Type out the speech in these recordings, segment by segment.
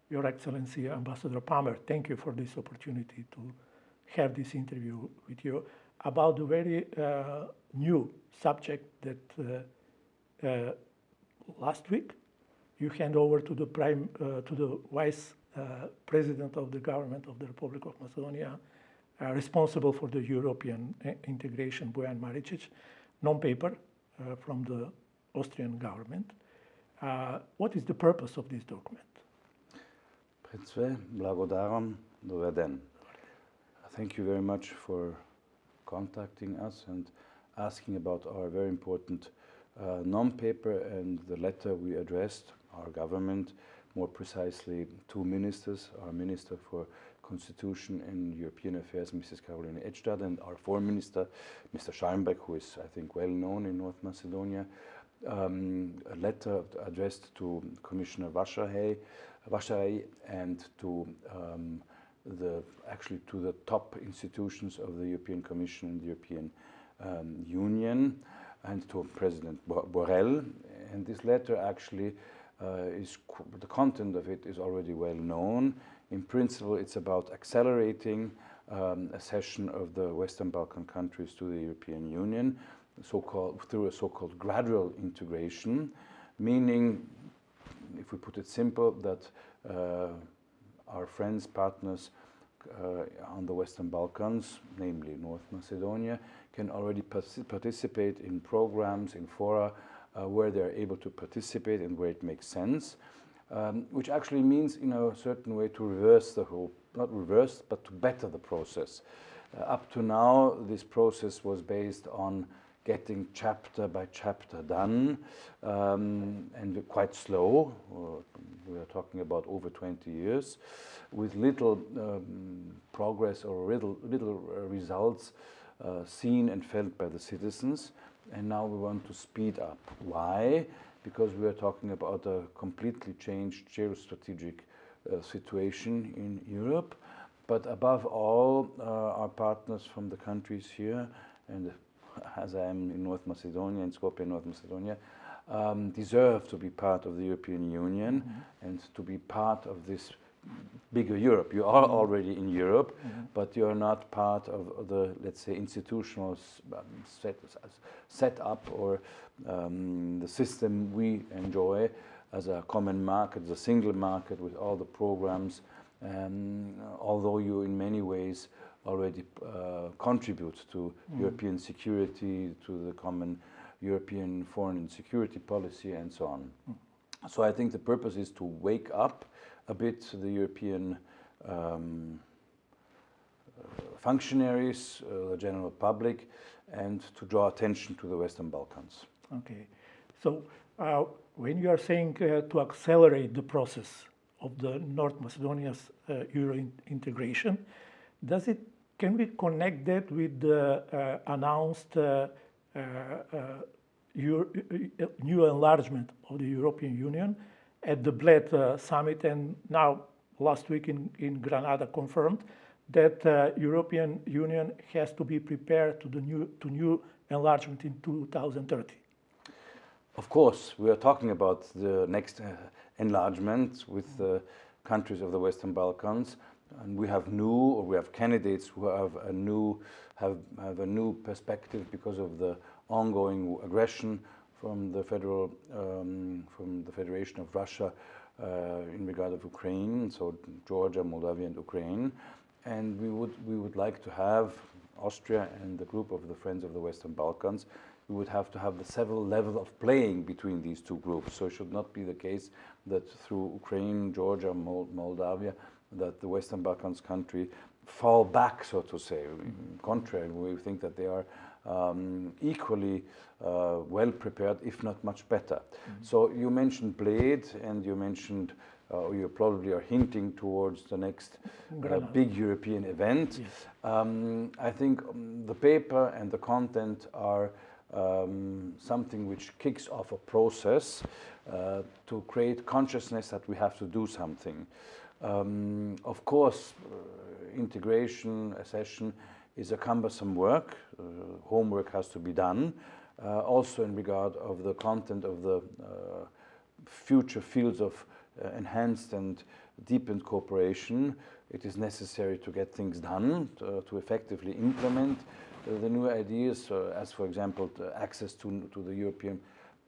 Your Excellency, Ambassador Pammer, thank you for this opportunity to have this interview with you about a very new subject that last week you hand over to the Vice President of the Government of the Republic of Macedonia, responsible for the European integration, Bojan Maricic, non-paper from the Austrian government. What is the purpose of this document? Пред све, благодарам, добър ден. Thank you very much for contacting us and asking about our very important non-paper and the letter we addressed our government, more precisely two ministers, our Minister for Constitution and European Affairs, Mrs. Caroline Edstad, and our Foreign Minister, Mr. Schallenberg, who is, I think, well known in North Macedonia. A letter addressed to Commissioner Vašarhej and to the top institutions of the European Commission and the European Union, and to President Borrell. And this letter actually the content of it is already well known. In principle, it's about accelerating accession of the Western Balkan countries to the European Union, through a so-called gradual integration, meaning, if we put it simple, that our friends, partners on the Western Balkans, namely North Macedonia, can already participate in programs, in fora, where they're able to participate and where it makes sense, which actually means, in a certain way, to reverse the whole, not reverse, but to better the process. Up to now, this process was based on getting chapter by chapter done, and quite slow. We are talking about over 20 years, with little progress or little results seen and felt by the citizens. And now we want to speed up. Why? Because we are talking about a completely changed geostrategic situation in Europe. But above all, our partners from the countries here, and as I am in North Macedonia, in Skopje, North Macedonia, deserve to be part of the European Union and to be part of this bigger Europe. You are already in Europe, but you are not part of the, let's say, institutional setup or the system we enjoy as a common market, as a single market with all the programs, although you in many ways already contribute to European security, to the common European foreign and security policy, and so on. So I think the purpose is to wake up a bit the European functionaries, the general public, and to draw attention to the Western Balkans. Okay. So when you are saying to accelerate the process of the North Macedonia's Euro integration, can we connect that with the announced new enlargement of the European Union at the Bled summit, and now last week in Granada confirmed that European Union has to be prepared to new enlargement in 2030? Of course, we are talking about the next enlargement with the countries of the Western Balkans. And we have candidates who have a new perspective because of the ongoing aggression from the Federation of Russia in regard of Ukraine, so Georgia, Moldavia, and Ukraine. And we would like to have Austria and the group of the Friends of the Western Balkans. We would have to have the several levels of playing between these two groups. So it should not be the case that through Ukraine, Georgia, Moldavia, that the Western Balkans country fall back, so to say. Contrary, we think that they are equally well prepared, if not much better. So you mentioned Bled, and you mentioned, you probably are hinting towards the next big European event. Yes. I think the paper and the content are something which kicks off a process to create consciousness that we have to do something. Of course, integration, accession is a cumbersome work. Homework has to be done. Also in regard of the content of the future fields of enhanced and deepened cooperation. It is necessary to get things done, to effectively implement the new ideas, as for example, access to the European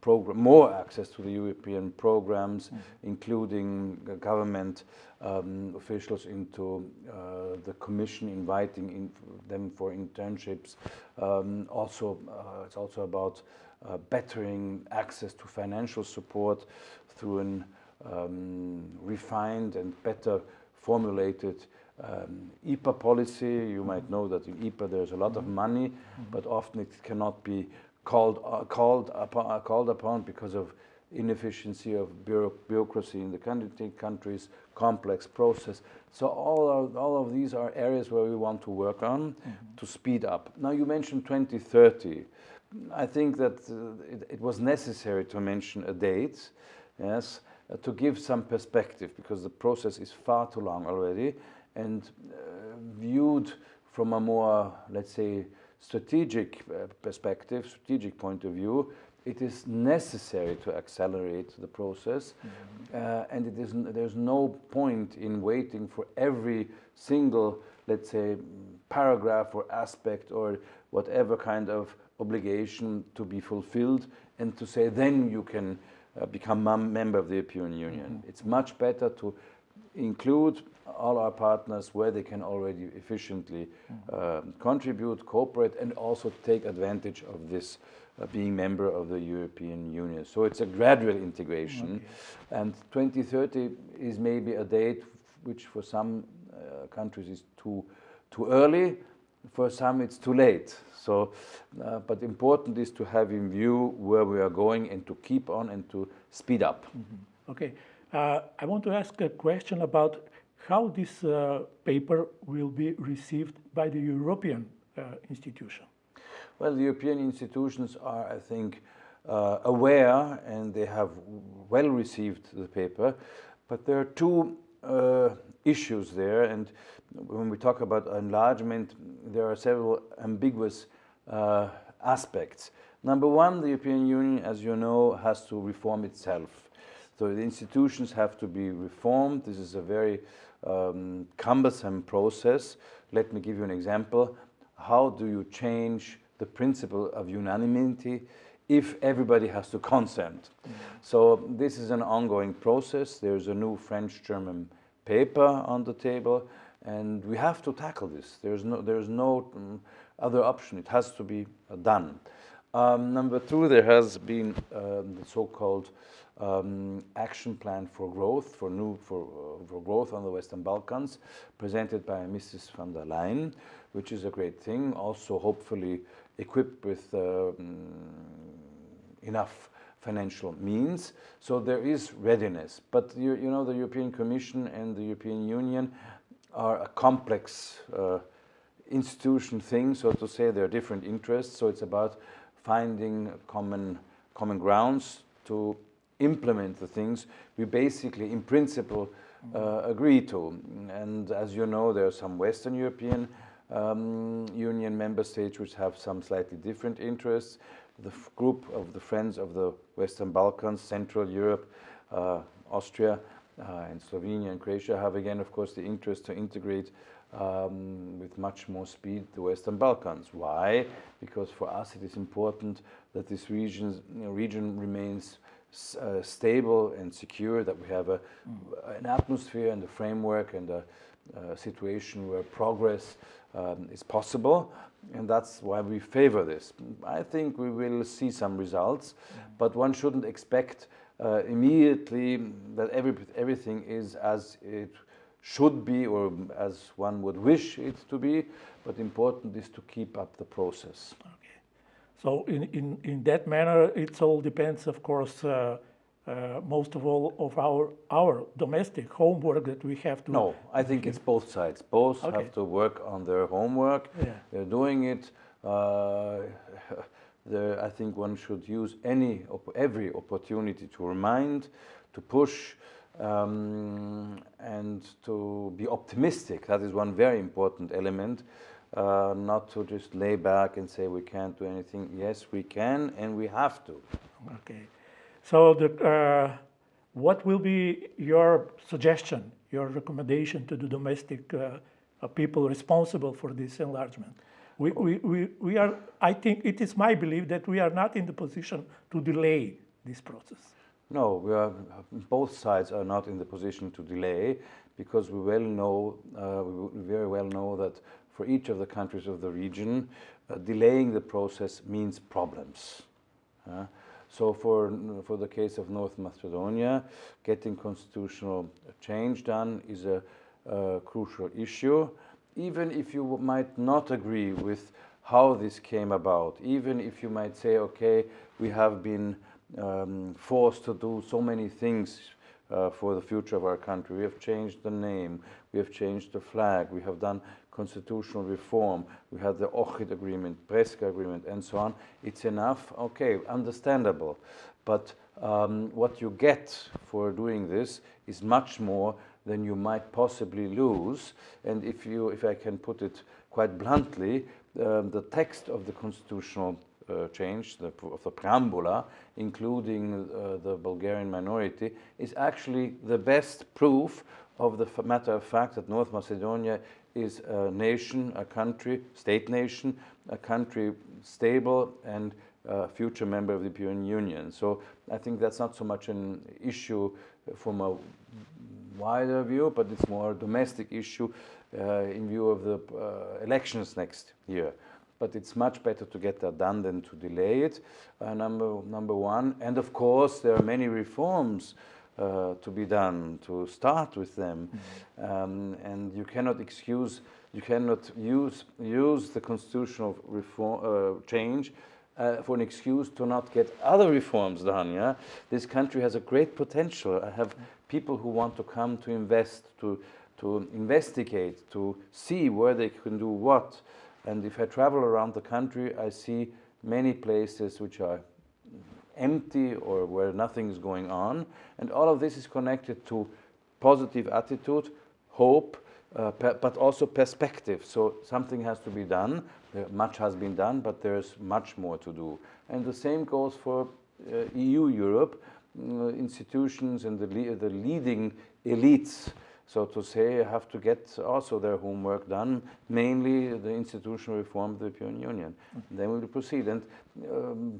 program, more access to the European programs, including government officials into the Commission, inviting them for internships. It's also about bettering access to financial support through an refined and better formulated IPA policy. You might know that in IPA there's a lot of money, but often it cannot be called upon because of inefficiency of bureaucracy in the countries, complex process. So all of these are areas where we want to work on to speed up. Now you mentioned 2030. I think that it was necessary to mention a date, yes, to give some perspective, because the process is far too long already, and viewed from a more, let's say, strategic perspective, strategic point of view, it is necessary to accelerate the process, and there's no point in waiting for every single, let's say, paragraph or aspect or whatever kind of obligation to be fulfilled and to say then you can become a member of the European Union. It's much better to include all our partners where they can already efficiently contribute, cooperate, and also take advantage of this being member of the European Union. So it's a gradual integration, and 2030 is maybe a date which for some countries is too early, for some it's too late. So, but important is to have in view where we are going and to keep on and to speed up. Okay, I want to ask a question about how this paper will be received by the European institution. Well, the European institutions are, I think, aware, and they have well received the paper, but there are two issues there, and when we talk about enlargement, there are several ambiguous aspects. Number one, the European Union, as you know, has to reform itself. So the institutions have to be reformed. This is a very cumbersome process. Let me give you an example. How do you change the principle of unanimity if everybody has to consent? So this is an ongoing process. There's a new French-German paper on the table, and we have to tackle this. There's no other option. It has to be done. Number two, there has been the so-called action plan for growth, for growth on the Western Balkans, presented by Mrs. von der Leyen, which is a great thing. Also, hopefully equipped with enough financial means. So there is readiness. But you know, the European Commission and the European Union are a complex institution thing, so to say. There are different interests. So it's about finding common grounds to implement the things we basically, in principle, agree to. And as you know, there are some Western European Union member states which have some slightly different interests. The group of the Friends of the Western Balkans, Central Europe, Austria, and Slovenia and Croatia have again, of course, the interest to integrate with much more speed the Western Balkans. Why? Because for us it is important that this region remains stable and secure, that we have an atmosphere and a framework and a situation where progress is possible, and that's why we favor this. I think we will see some results, but one shouldn't expect immediately that everything is as it should be or as one would wish it to be, but important is to keep up the process. Okay. So in that manner, it all depends, of course, most of all of our domestic homework that we have to... No, I think it's both sides. Both have to work on their homework. Yeah. They're doing it. I think one should use every opportunity to remind, to push, and to be optimistic. That is one very important element. Not to just lay back and say we can't do anything. Yes, we can, and we have to. Okay. So what will be your suggestion, your recommendation to the domestic people responsible for this enlargement? We are, I think it is my belief that we are not in the position to delay this process. No, both sides are not in the position to delay, because we very well know that for each of the countries of the region, delaying the process means problems. So for the case of North Macedonia, getting constitutional change done is a crucial issue. Even if you might not agree with how this came about, even if you might say, okay, we have been forced to do so many things for the future of our country. We have changed the name, we have changed the flag, we have done constitutional reform, we had the Ohrid agreement, Preska agreement, and so on. It's enough, okay, understandable. But what you get for doing this is much more than you might possibly lose. And if I can put it quite bluntly, the text of the constitutional change, of the preambula, including the Bulgarian minority, is actually the best proof of the matter of fact that North Macedonia is a nation, a country, state nation, a country stable and a future member of the European Union. So I think that's not so much an issue from a wider view, but it's more a domestic issue in view of the elections next year. But it's much better to get that done than to delay it, number one. And of course, there are many reforms to be done, to start with them. And you cannot use the constitutional reform change for an excuse to not get other reforms done. Yeah? This country has a great potential. I have people who want to come to invest, to investigate, to see where they can do what. And if I travel around the country, I see many places which are empty or where nothing is going on. And all of this is connected to positive attitude, hope, but also perspective. So something has to be done. Much has been done, but there's much more to do. And the same goes for EU Europe, institutions and the leading elites, so to say, have to get also their homework done, mainly the institutional reform of the European Union. Then we will proceed. And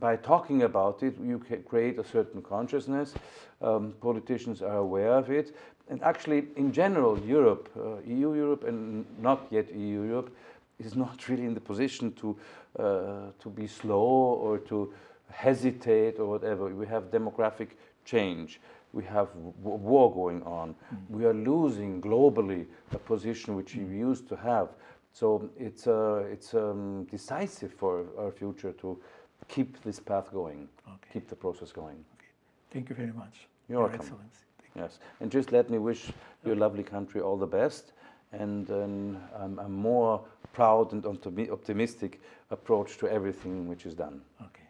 by talking about it, you can create a certain consciousness. Politicians are aware of it. And actually, in general, Europe, EU Europe and not yet EU Europe, is not really in the position to be slow or to hesitate or whatever. We have demographic change. We have war going on. We are losing globally a position which we used to have. So it's decisive for our future to keep this path going, keep the process going. Okay. Thank you very much. You're welcome. Excellency. Yes, and just let me wish your lovely country all the best, and a more proud and optimistic approach to everything which is done. Okay.